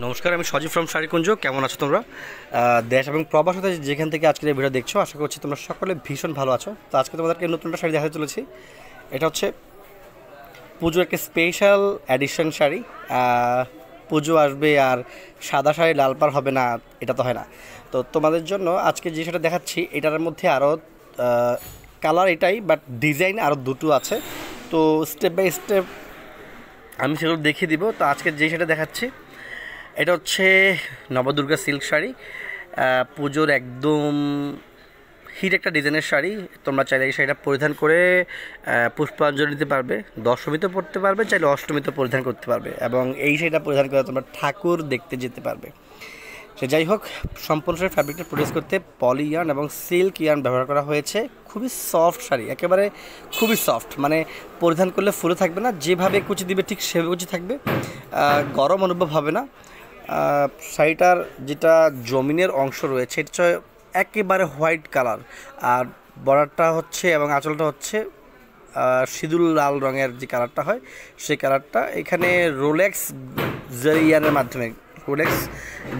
নমস্কার, আমি সজীব ফ্রম শাড়িকুঞ্জ। কেমন আছো তোমরা? দেশ এবং প্রবাস হতে যেখান থেকে আজকের এই ভিডিও দেখছো, আশা করছি তোমরা সকলে ভীষণ ভালো আছো। তো আজকে তোমাদেরকে নতুন একটা শাড়ি দেখাতে চলেছি। এটা হচ্ছে পুজোর একটা স্পেশাল এডিশন শাড়ি। পুজো আসবে আর সাদা শাড়ি লাল পাড় হবে না, এটা তো হয় না। তো তোমাদের জন্য আজকে যে শাড়িটা দেখাচ্ছি, এটার মধ্যে আরও কালার এটাই, বাট ডিজাইন আরও দুটো আছে। তো স্টেপ বাই স্টেপ আমি সেগুলো দেখিয়ে দিব। তো আজকে যে শাড়িটা দেখাচ্ছি, এটা হচ্ছে নবদুর্গা সিল্ক শাড়ি। পুজোর একদম হিট একটা ডিজাইনের শাড়ি। তোমরা চাইলে এই শাড়িটা পরিধান করে পুষ্পাঞ্জলি দিতে পারবে, দশমীতেও পরতে পারবে, চাইলে অষ্টমীতেও পরিধান করতে পারবে, এবং এই শাড়িটা পরিধান করে তোমরা ঠাকুর দেখতে যেতে পারবে। সে যাই হোক, সম্পূর্ণ শাড়ি ফ্যাব্রিকটা প্রডিউস করতে পলি ইয়ার্ন এবং সিল্ক ইয়ার্ন ব্যবহার করা হয়েছে। খুবই সফট শাড়ি, একেবারে খুবই সফট, মানে পরিধান করলে ফুলে থাকবে না, যেভাবে কুচি দিবে ঠিক সেভাবে কুচি থাকবে, গরম অনুভব হবে না। শাড়িটার যেটা জমিনের অংশ রয়েছে, এটা হচ্ছে একেবারে হোয়াইট কালার, আর বর্ডারটা হচ্ছে এবং আঁচলটা হচ্ছে সিঁদুর লাল রঙের যে কালারটা হয়, সেই কালারটা এখানে রোলেক্স জারিয়ানের মাধ্যমে, রোলেক্স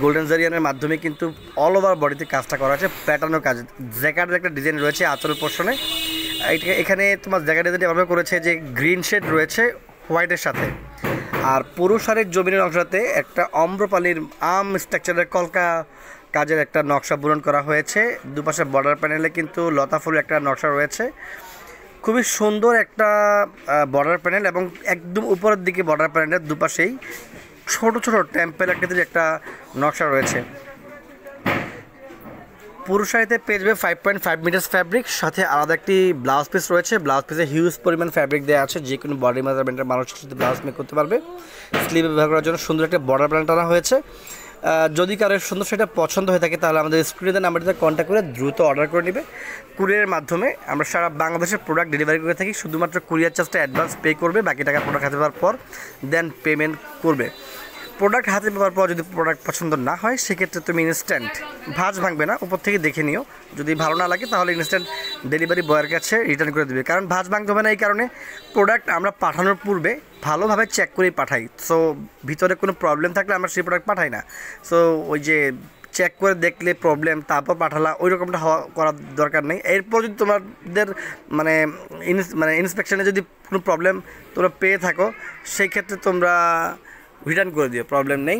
গোল্ডেন জারিয়ানের মাধ্যমে কিন্তু অল ওভার বডিতে কাজটা করা আছে, প্যাটার্নও কাজ। জ্যাকেটের একটা ডিজাইন রয়েছে আঁচল পোর্শনে। এখানে তোমার জ্যাকেট ডিজাইনটা এভাবে করেছে যে গ্রিন শেড রয়েছে হোয়াইটের সাথে, আর পুরো শাড়ির জমিনের অংশটাতে একটা অম্রপালির আম স্ট্রাকচারের কলকা কাজের একটা নকশা পূরণ করা হয়েছে। দুপাশে বর্ডার প্যানেলে কিন্তু লতা ফুলের একটা নকশা রয়েছে। খুবই সুন্দর একটা বর্ডার প্যানেল, এবং একদম উপরের দিকে বর্ডার প্যানেলের দুপাশেই ছোট ছোট টেম্পেল আকৃতির একটা নকশা রয়েছে। পুরো শাড়িতে পেয়ে যাবে 5.5 মিটার্স ফ্যাব্রিক, সাথে আলাদা একটি ব্লাউজ পিস রয়েছে। ব্লাউজ পিসে হিউজ পরিমাণ ফ্যাব্রিক দেওয়া আছে, যে কোনো বডি মেজারমেন্টের মানুষের সাথে ব্লাউজ মেক করতে পারবে। স্লিভে ব্যবহার করার জন্য সুন্দর একটা বর্ডার প্যানেল টানা হয়েছে। যদি কারো সুন্দর সেটা পছন্দ হয়ে থাকে, তাহলে আমাদের স্ক্রিনে নাম্বারটিতে কন্ট্যাক্ট করে দ্রুত অর্ডার করে নেবে। কুরিয়ারের মাধ্যমে আমরা সারা বাংলাদেশের প্রোডাক্ট ডেলিভারি করে থাকি। শুধুমাত্র কুরিয়ার চার্জটা অ্যাডভান্স পে করবে, বাকি টাকা প্রোডাক্ট হাতে পাওয়ার পর দেন পেমেন্ট করবে। প্রোডাক্ট হাতে পাওয়ার পর যদি প্রোডাক্ট পছন্দ না হয়, সেক্ষেত্রে তুমি ইনস্ট্যান্ট, ভাঁজ ভাঙবে না, উপর থেকে দেখে নিও, যদি ভালো না লাগে তাহলে ইনস্ট্যান্ট ডেলিভারি বয়ের কাছে রিটার্ন করে দেবে। কারণ ভাঁজ ভাঙতে হবে না, এই কারণে প্রোডাক্ট আমরা পাঠানোর পূর্বে ভালোভাবে চেক করেই পাঠাই। সো ভিতরে কোনো প্রবলেম থাকলে আমরা সেই প্রোডাক্ট পাঠাই না। সো ওই যে চেক করে দেখলে প্রবলেম তারপর পাঠালা, ওই রকমটা করার দরকার নেই। এরপর যদি তোমাদের মানে ইন্সপেকশনে যদি কোনো প্রবলেম তোমরা পেয়ে থাকো, সেই ক্ষেত্রে তোমরা রিটার্ন করে দিও, প্রবলেম নেই।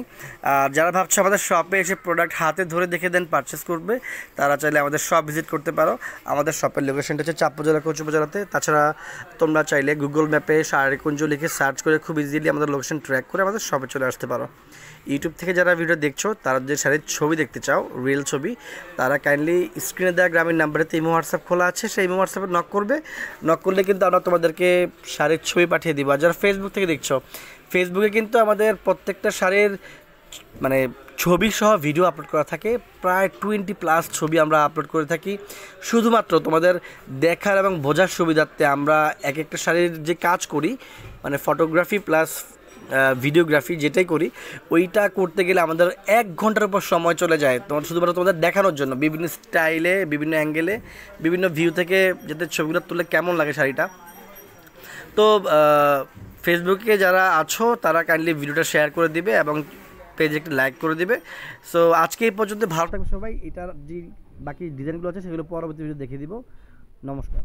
আর যারা ভাবছো আমাদের শপে এসে প্রোডাক্ট হাতে ধরে দেখে দেন পারচেস করবে, তারা চাইলে আমাদের শপ ভিজিট করতে পারো। আমাদের শপের লোকেশনটা হচ্ছে চাঁদপুর কচুবাজারাতে। তাছাড়া তোমরা চাইলে গুগল ম্যাপে শাড়িকুঞ্জ লিখে সার্চ করে খুব ইজিলি আমাদের লোকেশন ট্র্যাক করে আমাদের শপে চলে আসতে পারো। ইউটিউব থেকে যারা ভিডিও দেখছো, তারা যে শাড়ির ছবি দেখতে চাও, রিয়েল ছবি, তারা কাইন্ডলি স্ক্রিনে দেওয়া গ্রামীণ নাম্বারেতে ইমো হোয়াটসঅ্যাপ খোলা আছে, সেই ইমো হোয়াটসঅ্যাপে নক করবে। নক করলে কিন্তু আমরা তোমাদেরকে শাড়ির ছবি পাঠিয়ে দিব। আর যারা ফেসবুক থেকে দেখছো, ফেসবুকে কিন্তু আমাদের প্রত্যেকটা শাড়ির মানে ছবি সহ ভিডিও আপলোড করা থাকে। প্রায় 20+ ছবি আমরা আপলোড করে থাকি, শুধুমাত্র তোমাদের দেখার এবং বোঝার সুবিধার্থে। আমরা এক একটা শাড়ির যে কাজ করি, মানে ফটোগ্রাফি প্লাস ভিডিওগ্রাফি যেটাই করি, ওইটা করতে গেলে আমাদের 1 ঘন্টার উপর সময় চলে যায়, তোমার শুধুমাত্র তোমাদের দেখানোর জন্য, বিভিন্ন স্টাইলে, বিভিন্ন অ্যাঙ্গেলে, বিভিন্ন ভিউ থেকে যাতে ছবিগুলো তুলে কেমন লাগে শাড়িটা। তো ফেসবুকে যারা আছো, তারা কাইন্ডলি ভিডিওটা শেয়ার করে দিবে এবং পেজে একটি লাইক করে দিবে। সো আজকে এই পর্যন্ত, ভালো থাকবে সবাই। এটার যে বাকি ডিজাইনগুলো আছে সেগুলো পরবর্তী ভিডিও দেখিয়ে দিব। নমস্কার।